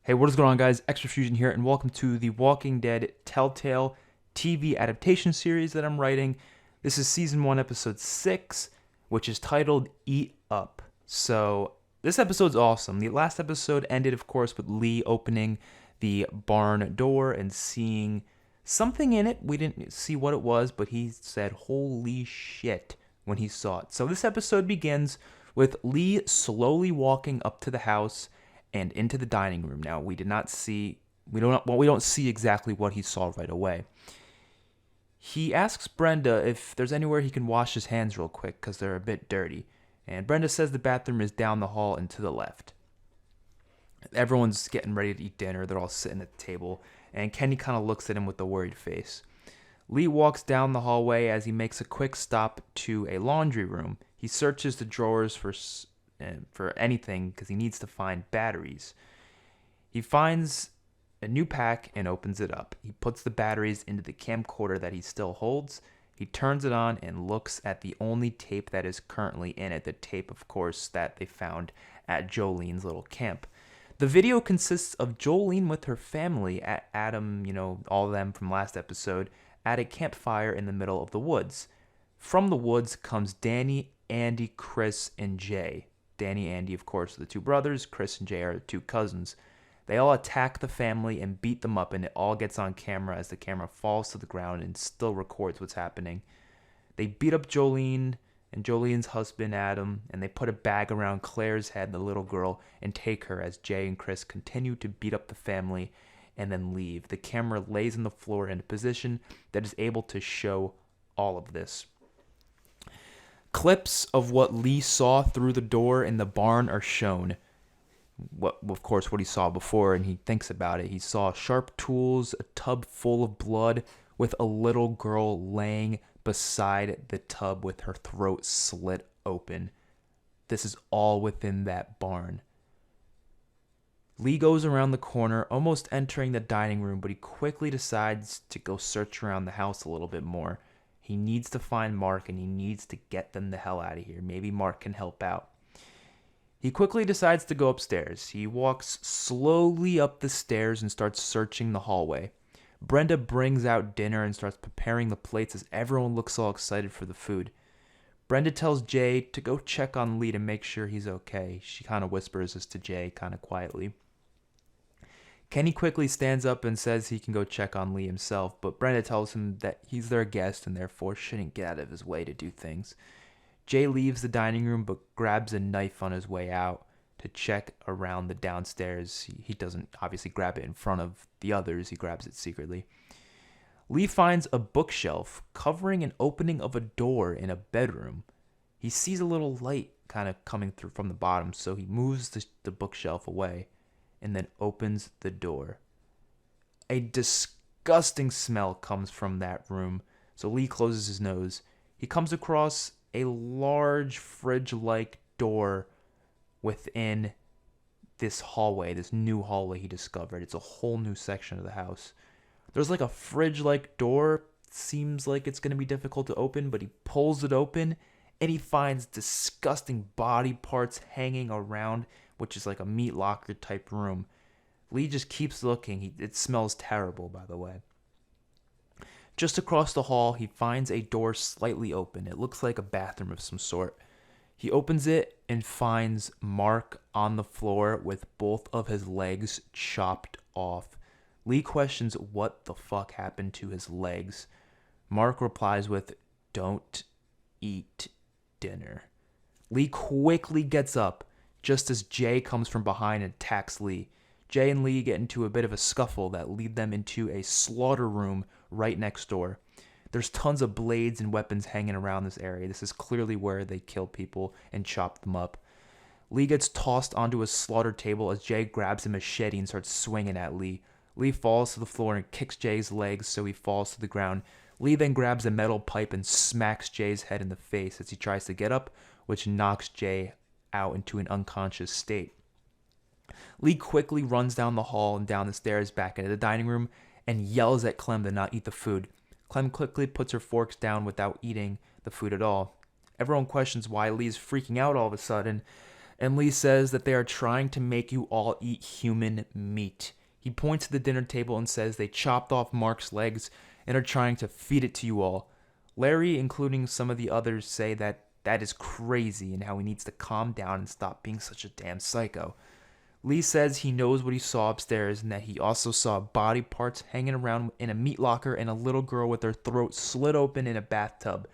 Hey, what is going on, guys? XpertFusion here, and welcome to the Walking Dead Telltale TV adaptation series that I'm writing. This is Season 1, Episode 6, which is titled Eat Up. So, this episode's awesome. The last episode ended, of course, with Lee opening the barn door and seeing something in it. We didn't see what it was, but he said, "Holy shit," when he saw it. So, this episode begins with Lee slowly walking up to the house and into the dining room. Now, we don't see exactly what he saw right away. He asks Brenda if there's anywhere he can wash his hands real quick because they're a bit dirty. And Brenda says the bathroom is down the hall and to the left. Everyone's getting ready to eat dinner. They're all sitting at the table, and Kenny kind of looks at him with a worried face. Lee walks down the hallway as he makes a quick stop to a laundry room. He searches the drawers for anything because he needs to find batteries. He finds a new pack and opens it up. He puts the batteries into the camcorder that he still holds. He turns it on and looks at the only tape that is currently in it. The tape, of course, that they found at Jolene's little camp. The video consists of Jolene with her family at Adam, all of them from last episode, at a campfire in the middle of the woods. From the woods comes Danny, Andy, Chris, and Jay. Danny and Andy, of course, are the two brothers. Chris and Jay are the two cousins. They all attack the family and beat them up, and it all gets on camera as the camera falls to the ground and still records what's happening. They beat up Jolene and Jolene's husband, Adam, and they put a bag around Claire's head, the little girl, and take her as Jay and Chris continue to beat up the family and then leave. The camera lays on the floor in a position that is able to show all of this. Clips of what Lee saw through the door in the barn are shown. What he saw before, and he thinks about it. He saw sharp tools, a tub full of blood, with a little girl laying beside the tub with her throat slit open. This is all within that barn. Lee goes around the corner, almost entering the dining room, but he quickly decides to go search around the house a little bit more. He needs to find Mark, and he needs to get them the hell out of here. Maybe Mark can help out. He quickly decides to go upstairs. He walks slowly up the stairs and starts searching the hallway. Brenda brings out dinner and starts preparing the plates as everyone looks all excited for the food. Brenda tells Jay to go check on Lee to make sure he's okay. She kind of whispers this to Jay kind of quietly. Kenny quickly stands up and says he can go check on Lee himself, but Brenda tells him that he's their guest and therefore shouldn't get out of his way to do things. Jay leaves the dining room but grabs a knife on his way out to check around the downstairs. He doesn't obviously grab it in front of the others, he grabs it secretly. Lee finds a bookshelf covering an opening of a door in a bedroom. He sees a little light kind of coming through from the bottom, so he moves the bookshelf away and then opens the door. A disgusting smell comes from that room, so Lee closes his nose. He comes across a large fridge-like door within this hallway, this new hallway he discovered. It's a whole new section of the house. There's like a fridge-like door. Seems like it's going to be difficult to open, but he pulls it open and he finds disgusting body parts hanging around, which is like a meat locker type room. Lee just keeps looking. It smells terrible, by the way. Just across the hall, he finds a door slightly open. It looks like a bathroom of some sort. He opens it and finds Mark on the floor with both of his legs chopped off. Lee questions what the fuck happened to his legs. Mark replies with, "Don't eat dinner." Lee quickly gets up just as Jay comes from behind and attacks Lee. Jay and Lee get into a bit of a scuffle that lead them into a slaughter room right next door. There's tons of blades and weapons hanging around this area. This is clearly where they kill people and chop them up. Lee gets tossed onto a slaughter table as Jay grabs a machete and starts swinging at Lee. Lee falls to the floor and kicks Jay's legs so he falls to the ground. Lee then grabs a metal pipe and smacks Jay's head in the face as he tries to get up, which knocks Jay out into an unconscious state. Lee quickly runs down the hall and down the stairs back into the dining room and yells at Clem to not eat the food. Clem quickly puts her forks down without eating the food at all. Everyone questions why Lee's freaking out all of a sudden. And Lee says that they are trying to make you all eat human meat. He points to the dinner table and says they chopped off Mark's legs and are trying to feed it to you all. Larry, including some of the others, say that that is crazy and how he needs to calm down and stop being such a damn psycho. Lee says he knows what he saw upstairs and that he also saw body parts hanging around in a meat locker and a little girl with her throat slit open in a bathtub.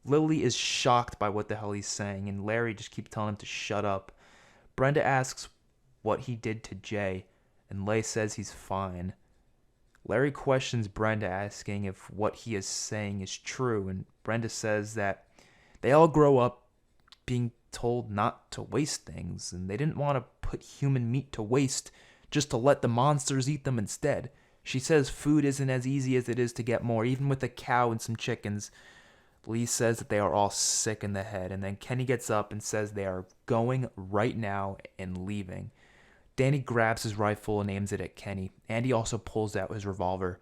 Lily is shocked by what the hell he's saying, and Larry just keeps telling him to shut up. Brenda asks what he did to Jay, and Leigh says he's fine. Larry questions Brenda, asking if what he is saying is true, and Brenda says that they all grow up being told not to waste things, and they didn't want to put human meat to waste just to let the monsters eat them instead. She says food isn't as easy as it is to get more, even with a cow and some chickens. Lee says that they are all sick in the head, and then Kenny gets up and says they are going right now and leaving. Danny grabs his rifle and aims it at Kenny. Andy also pulls out his revolver.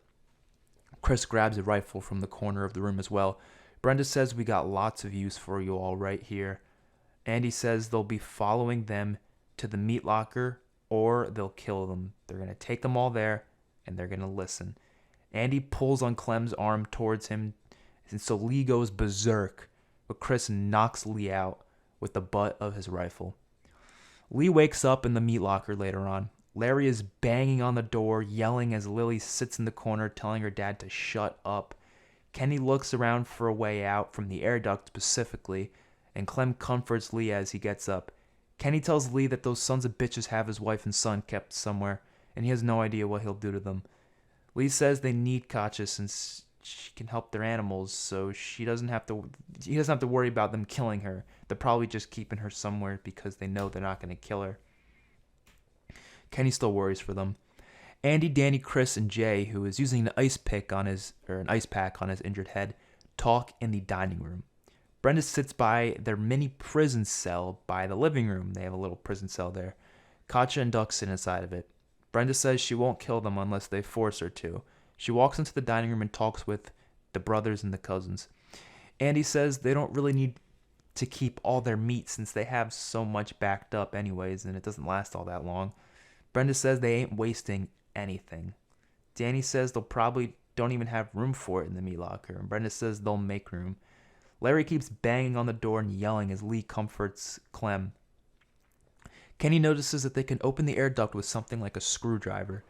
Chris grabs a rifle from the corner of the room as well. Brenda says we got lots of use for you all right here. Andy says they'll be following them to the meat locker or they'll kill them. They're going to take them all there and they're going to listen. Andy pulls on Clem's arm towards him, and so Lee goes berserk, but Chris knocks Lee out with the butt of his rifle. Lee wakes up in the meat locker later on. Larry is banging on the door, yelling as Lily sits in the corner, telling her dad to shut up. Kenny looks around for a way out from the air duct specifically, and Clem comforts Lee as he gets up. Kenny tells Lee that those sons of bitches have his wife and son kept somewhere, and he has no idea what he'll do to them. Lee says they need Katja since she can help their animals, so he doesn't have to worry about them killing her. They're probably just keeping her somewhere because they know they're not going to kill her. Kenny still worries for them. Andy, Danny, Chris, and Jay, who is using an ice pack on his injured head, talk in the dining room. Brenda sits by their mini prison cell by the living room. They have a little prison cell there. Katja and Duck sit inside of it. Brenda says she won't kill them unless they force her to. She walks into the dining room and talks with the brothers and the cousins. Andy says they don't really need to keep all their meat since they have so much backed up anyways, and it doesn't last all that long. Brenda says they ain't wasting anything. Danny says they'll probably don't even have room for it in the meat locker, and Brenda says they'll make room. Larry keeps banging on the door and yelling as Lee comforts Clem. Kenny notices that they can open the air duct with something like a screwdriver.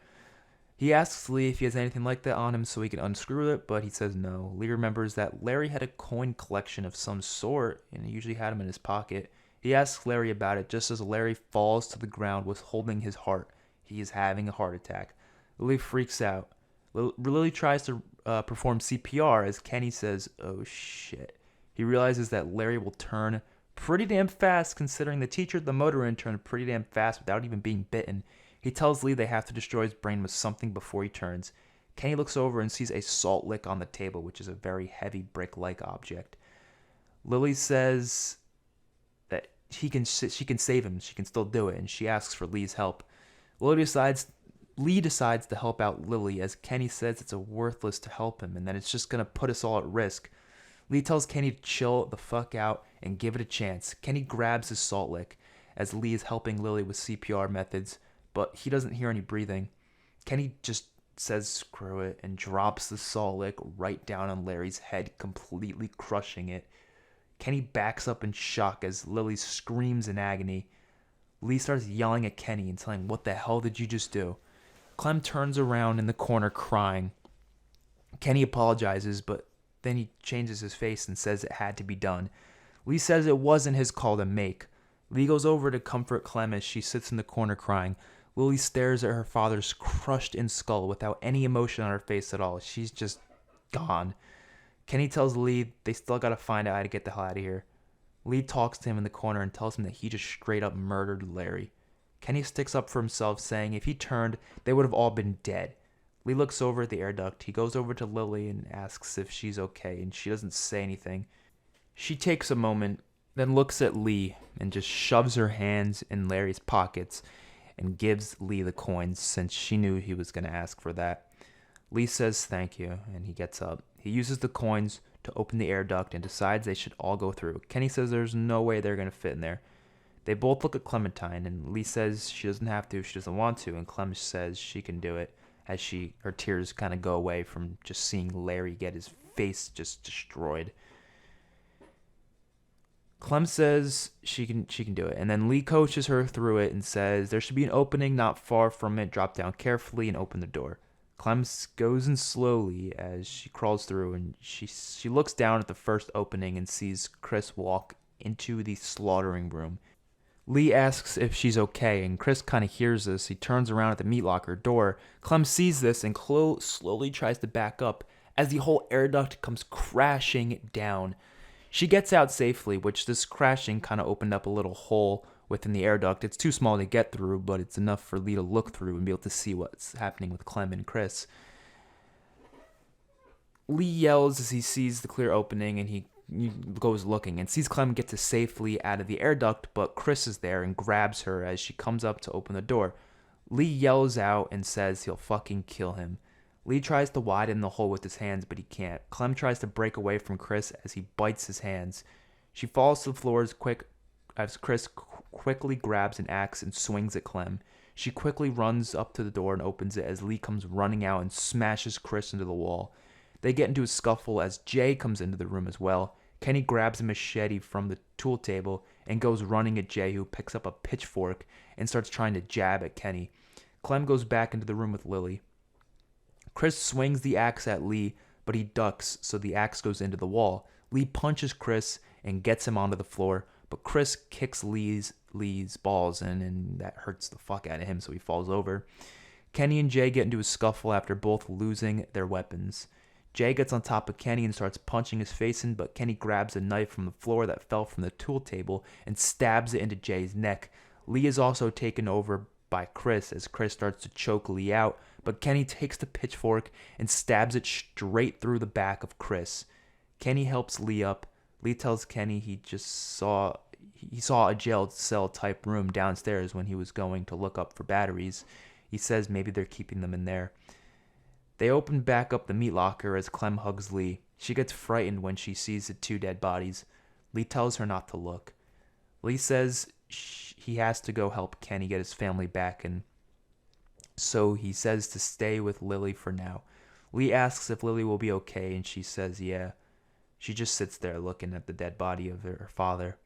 He asks Lee if he has anything like that on him so he can unscrew it, but he says no. Lee remembers that Larry had a coin collection of some sort, and he usually had them in his pocket. He asks Larry about it just as Larry falls to the ground with holding his heart. He is having a heart attack. Lee freaks out. Lily tries to perform CPR as Kenny says, "Oh shit." He realizes that Larry will turn pretty damn fast considering the teacher at the motor inn turned pretty damn fast without even being bitten. He tells Lee they have to destroy his brain with something before he turns. Kenny looks over and sees a salt lick on the table, which is a very heavy brick-like object. Lily says that she can save him. She can still do it, and she asks for Lee's help. Lee decides to help out Lily as Kenny says it's worthless to help him and that it's just going to put us all at risk. Lee tells Kenny to chill the fuck out and give it a chance. Kenny grabs his salt lick as Lee is helping Lily with CPR methods, but he doesn't hear any breathing. Kenny just says screw it and drops the salt lick right down on Larry's head, completely crushing it. Kenny backs up in shock as Lily screams in agony. Lee starts yelling at Kenny and telling him, "What the hell did you just do?" Clem turns around in the corner crying. Kenny apologizes, but then he changes his face and says it had to be done. Lee says it wasn't his call to make. Lee goes over to comfort Clem as she sits in the corner crying. Lily stares at her father's crushed-in skull without any emotion on her face at all. She's just gone. Kenny tells Lee they still gotta find out how to get the hell out of here. Lee talks to him in the corner and tells him that he just straight up murdered Larry. Kenny sticks up for himself, saying if he turned, they would have all been dead. Lee looks over at the air duct. He goes over to Lily and asks if she's okay, and she doesn't say anything. She takes a moment, then looks at Lee and just shoves her hands in Larry's pockets and gives Lee the coins since she knew he was going to ask for that. Lee says thank you, and he gets up. He uses the coins to open the air duct and decides they should all go through. Kenny says there's no way they're going to fit in there. They both look at Clementine, and Lee says she doesn't have to, she doesn't want to, and Clem says she can do it as her tears kind of go away from just seeing Larry get his face just destroyed. Clem says she can do it, and then Lee coaches her through it and says there should be an opening not far from it. Drop down carefully and open the door. Clem goes in slowly as she crawls through, and she looks down at the first opening and sees Chris walk into the slaughtering room. Lee asks if she's okay, and Chris kind of hears this. He turns around at the meat locker door. Clem sees this and slowly tries to back up as the whole air duct comes crashing down. She gets out safely, which this crashing kind of opened up a little hole within the air duct. It's too small to get through, but it's enough for Lee to look through and be able to see what's happening with Clem and Chris. Lee yells as he sees the clear opening, and he goes looking and sees Clem get to safely out of the air duct, but Chris is there and grabs her as she comes up to open the door. Lee yells out and says he'll fucking kill him. Lee tries to widen the hole with his hands, but he can't. Clem tries to break away from Chris as he bites his hands. She falls to the floor as Chris quickly grabs an axe and swings at Clem. She quickly runs up to the door and opens it as Lee comes running out and smashes Chris into the wall. They get into a scuffle as Jay comes into the room as well. Kenny grabs a machete from the tool table and goes running at Jay, who picks up a pitchfork and starts trying to jab at Kenny. Clem goes back into the room with Lily. Chris swings the axe at Lee, but he ducks, so the axe goes into the wall. Lee punches Chris and gets him onto the floor, but Chris kicks Lee's balls in, and that hurts the fuck out of him, so he falls over. Kenny and Jay get into a scuffle after both losing their weapons. Jay gets on top of Kenny and starts punching his face in, but Kenny grabs a knife from the floor that fell from the tool table and stabs it into Jay's neck. Lee is also taken over by Chris as Chris starts to choke Lee out, but Kenny takes the pitchfork and stabs it straight through the back of Chris. Kenny helps Lee up. Lee tells Kenny he saw a jail cell type room downstairs when he was going to look up for batteries. He says maybe they're keeping them in there. They open back up the meat locker as Clem hugs Lee. She gets frightened when she sees the two dead bodies. Lee tells her not to look. Lee says he has to go help Kenny get his family back, and so he says to stay with Lily for now. Lee asks if Lily will be okay, and she says yeah. She just sits there looking at the dead body of her father.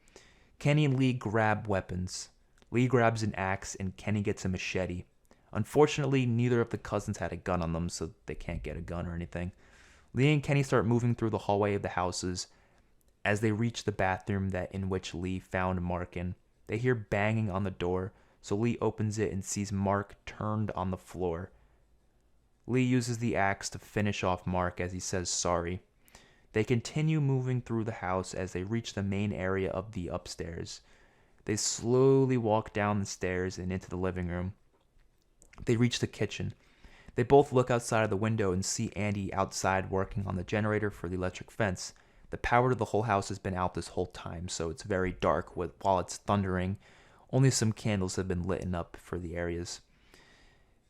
Kenny and Lee grab weapons. Lee grabs an axe, and Kenny gets a machete. Unfortunately, neither of the cousins had a gun on them, so they can't get a gun or anything. Lee and Kenny start moving through the hallway of the houses. As they reach the bathroom in which Lee found Mark in, they hear banging on the door, so Lee opens it and sees Mark turned on the floor. Lee uses the axe to finish off Mark as he says sorry. They continue moving through the house as they reach the main area of the upstairs. They slowly walk down the stairs and into the living room. They reach the kitchen. They both look outside of the window and see Andy outside working on the generator for the electric fence. The power to the whole house has been out this whole time, so it's very dark while it's thundering. Only some candles have been lit up for the areas.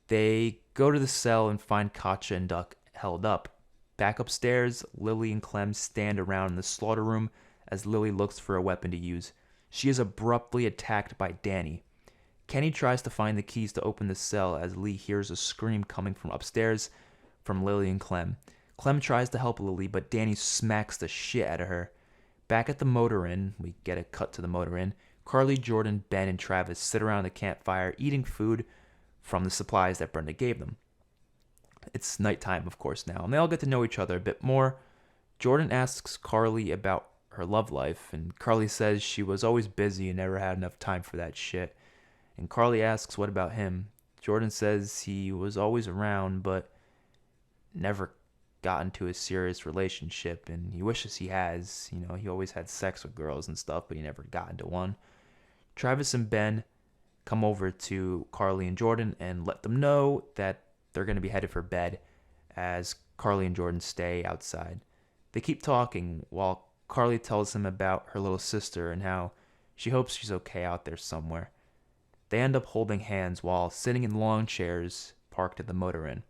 They go to the cell and find Katja and Duck held up. Back upstairs, Lily and Clem stand around in the slaughter room as Lily looks for a weapon to use. She is abruptly attacked by Danny. Kenny tries to find the keys to open the cell as Lee hears a scream coming from upstairs from Lily and Clem. Clem tries to help Lily, but Danny smacks the shit out of her. Back at the motor inn, we get a cut to the motor inn. Carly, Jordan, Ben, and Travis sit around the campfire eating food from the supplies that Brenda gave them. It's nighttime, of course, now, and they all get to know each other a bit more. Jordan asks Carly about her love life, and Carly says she was always busy and never had enough time for that shit. And Carly asks what about him. Jordan says he was always around, but never got into a serious relationship, and he wishes he has. You know, he always had sex with girls and stuff, but he never got into one. Travis and Ben come over to Carly and Jordan and let them know that they're going to be headed for bed as Carly and Jordan stay outside. They keep talking while Carly tells him about her little sister and how she hopes she's okay out there somewhere. They end up holding hands while sitting in lawn chairs parked at the motor inn.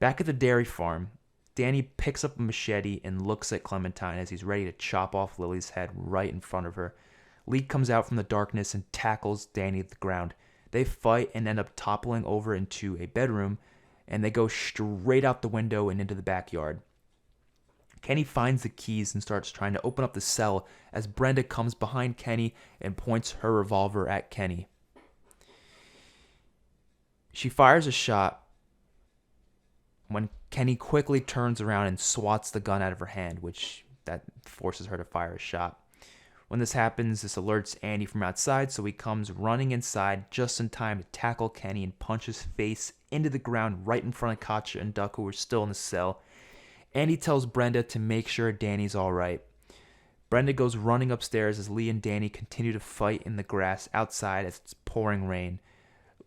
Back at the dairy farm, Danny picks up a machete and looks at Clementine as he's ready to chop off Lily's head right in front of her. Lee comes out from the darkness and tackles Danny to the ground. They fight and end up toppling over into a bedroom, and they go straight out the window and into the backyard. Kenny finds the keys and starts trying to open up the cell as Brenda comes behind Kenny and points her revolver at Kenny. She fires a shot when Kenny quickly turns around and swats the gun out of her hand, which that forces her to fire a shot. When this happens, this alerts Andy from outside, so he comes running inside just in time to tackle Kenny and punch his face into the ground right in front of Katja and Duck, who are still in the cell. Andy tells Brenda to make sure Danny's alright. Brenda goes running upstairs as Lee and Danny continue to fight in the grass outside as it's pouring rain.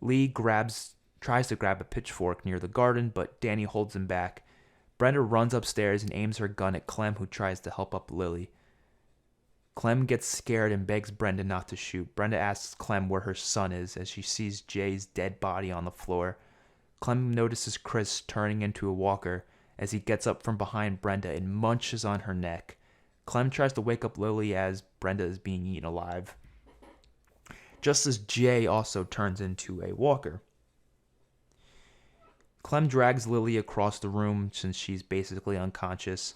Lee tries to grab a pitchfork near the garden, but Danny holds him back. Brenda runs upstairs and aims her gun at Clem, who tries to help up Lily. Clem gets scared and begs Brenda not to shoot. Brenda asks Clem where her son is as she sees Jay's dead body on the floor. Clem notices Chris turning into a walker as he gets up from behind Brenda and munches on her neck. Clem tries to wake up Lily as Brenda is being eaten alive, just as Jay also turns into a walker. Clem drags Lily across the room since she's basically unconscious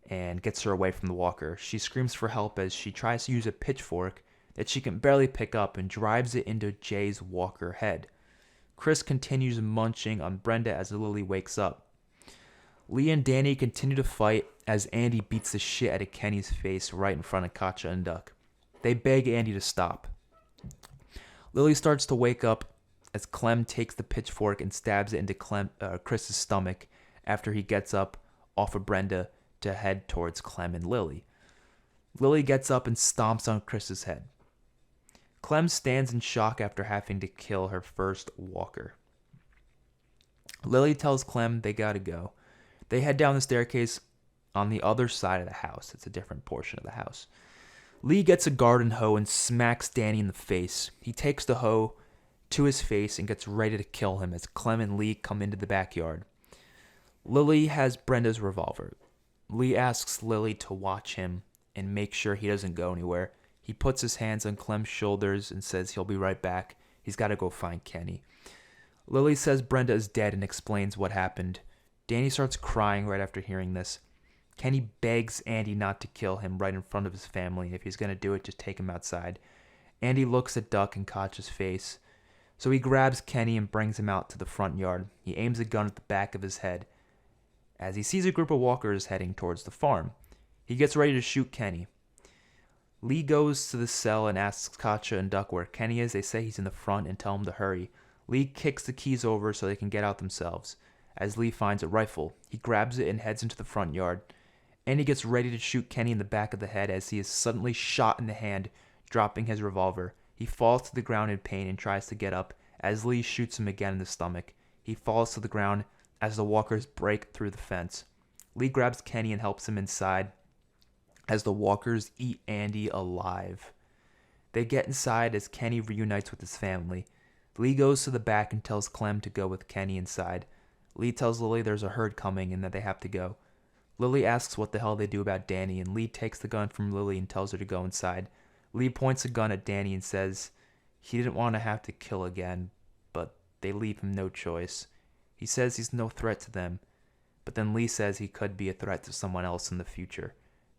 and gets her away from the walker. She screams for help as she tries to use a pitchfork that she can barely pick up and drives it into Jay's walker head. Chris continues munching on Brenda as Lily wakes up. Lee and Danny continue to fight as Andy beats the shit out of Kenny's face right in front of Katja and Duck. They beg Andy to stop. Lily starts to wake up as Clem takes the pitchfork and stabs it into Chris's stomach after he gets up off of Brenda to head towards Clem and Lily. Lily gets up and stomps on Chris's head. Clem stands in shock after having to kill her first walker. Lily tells Clem they gotta go. They head down the staircase on the other side of the house. It's a different portion of the house. Lee gets a garden hoe and smacks Danny in the face. He takes the hoe to his face and gets ready to kill him as Clem and Lee come into the backyard. Lily has Brenda's revolver. Lee asks Lily to watch him and make sure he doesn't go anywhere. He puts his hands on Clem's shoulders and says he'll be right back. He's got to go find Kenny. Lily says Brenda is dead and explains what happened. Danny starts crying right after hearing this. Kenny begs Andy not to kill him right in front of his family. If he's going to do it, just take him outside. Andy looks at Duck and Katja's face. So he grabs Kenny and brings him out to the front yard. He aims a gun at the back of his head as he sees a group of walkers heading towards the farm. He gets ready to shoot Kenny. Lee goes to the cell and asks Katja and Duck where Kenny is. They say he's in the front and tell him to hurry. Lee kicks the keys over so they can get out themselves. As Lee finds a rifle, he grabs it and heads into the front yard. Andy gets ready to shoot Kenny in the back of the head as he is suddenly shot in the hand, dropping his revolver. He falls to the ground in pain and tries to get up as Lee shoots him again in the stomach. He falls to the ground as the walkers break through the fence. Lee grabs Kenny and helps him inside as the walkers eat Andy alive. They get inside as Kenny reunites with his family. Lee goes to the back and tells Clem to go with Kenny inside. Lee tells Lily there's a herd coming and that they have to go. Lily asks what the hell they do about Danny, and Lee takes the gun from Lily and tells her to go inside. Lee points a gun at Danny and says he didn't want to have to kill again, but they leave him no choice. He says he's no threat to them, but then Lee says he could be a threat to someone else in the future.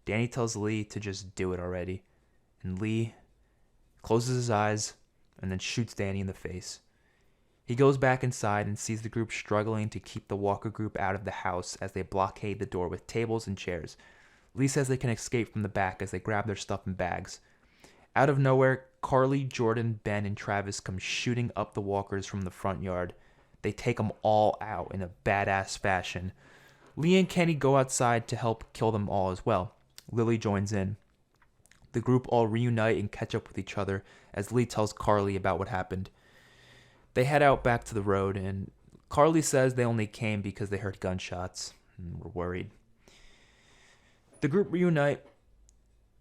Danny tells Lee to just do it already, and Lee closes his eyes and then shoots Danny in the face. He goes back inside and sees the group struggling to keep the walker group out of the house as they blockade the door with tables and chairs. Lee says they can escape from the back as they grab their stuff in bags. Out of nowhere, Carly, Jordan, Ben, and Travis come shooting up the walkers from the front yard. They take them all out in a badass fashion. Lee and Kenny go outside to help kill them all as well. Lily joins in. The group all reunite and catch up with each other as Lee tells Carly about what happened. They head out back to the road, and Carly says they only came because they heard gunshots and were worried. The group reunite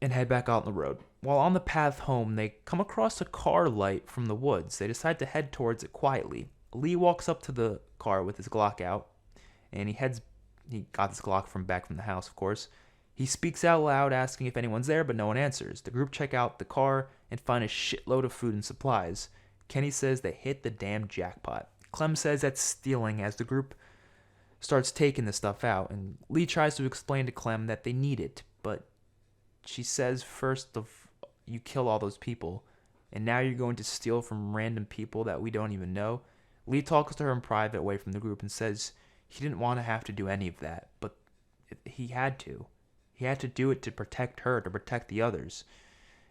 and head back out on the road. While on the path home, they come across a car light from the woods. They decide to head towards it quietly. Lee walks up to the car with his Glock out, and he got his Glock from back from the house, of course. He speaks out loud asking if anyone's there, but no one answers. The group check out the car and find a shitload of food and supplies. Kenny says they hit the damn jackpot. Clem says that's stealing as the group starts taking the stuff out, and Lee tries to explain to Clem that they need it, but she says first you kill all those people, and now you're going to steal from random people that we don't even know. Lee talks to her in private away from the group and says he didn't want to have to do any of that, but he had to. He had to do it to protect her, to protect the others.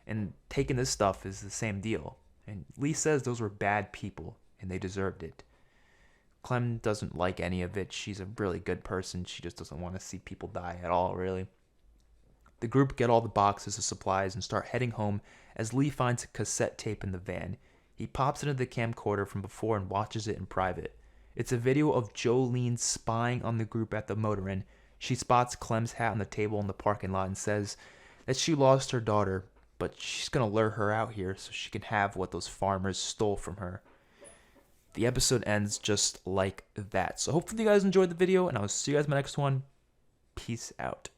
And taking this stuff is the same deal. And Lee says those were bad people, and they deserved it. Clem doesn't like any of it. She's a really good person. She just doesn't want to see people die at all, really. The group get all the boxes of supplies and start heading home as Lee finds a cassette tape in the van. He pops it into the camcorder from before and watches it in private. It's a video of Jolene spying on the group at the motor inn. She spots Clem's hat on the table in the parking lot and says that she lost her daughter, but she's going to lure her out here so she can have what those farmers stole from her. The episode ends just like that. So hopefully you guys enjoyed the video, and I'll see you guys in my next one. Peace out.